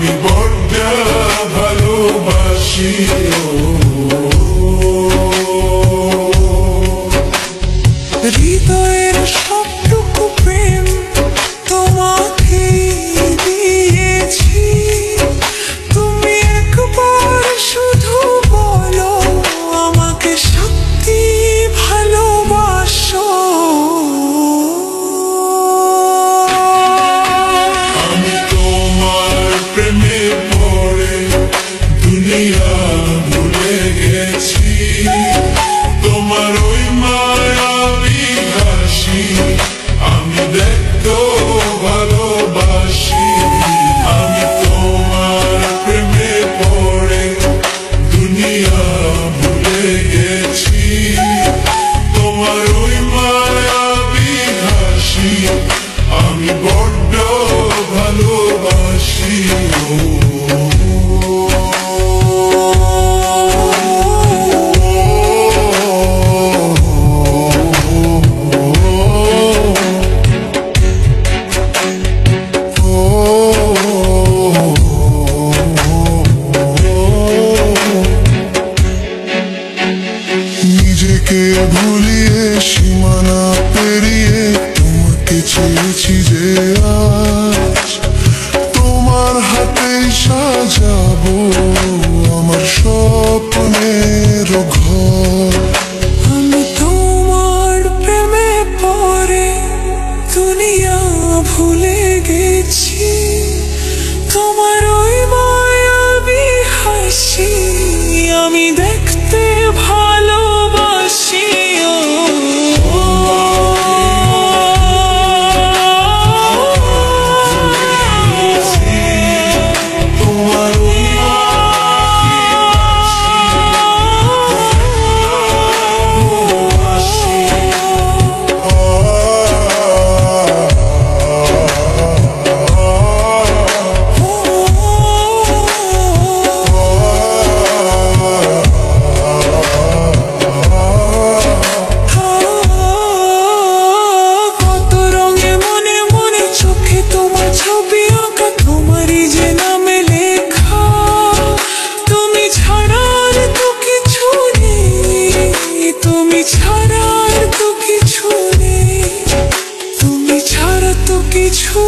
আমি বড্ড ভালোবাসি হৃদয়ের সবটুকু প্রেম তোমাকে দিয়েছি। তুমি একবার শুধু বলো আমাকে সত্যি ভালোবাসো। আমি তোমার প্রেমে পড়ে দুনিয়া ভুলে গেছি। তোমার ওই মায়াবী হাসি আমি দেখতেও ভালোবাসি। আমি তোমার প্রেমে পড়ে দুনিয়া ভুলে গেছি। তোমার ওই মায়াবী হাসি আমি বড্ড ভালোবাসি। নিজেকে ভুলিয়ে সীমানা পেরিয়ে তোমাকে চেয়েছি যে আজ তোমার হাতেই সাজাবো আমার স্বপ্নের ঘর। আমি তোমার প্রেমে পড়ে দুনিয়া ভুলে গেছি। তোমার ওই মায়াবী হাসি আমি দেখতে ভালোবাসি। তুমি ছাড়া তো কিছু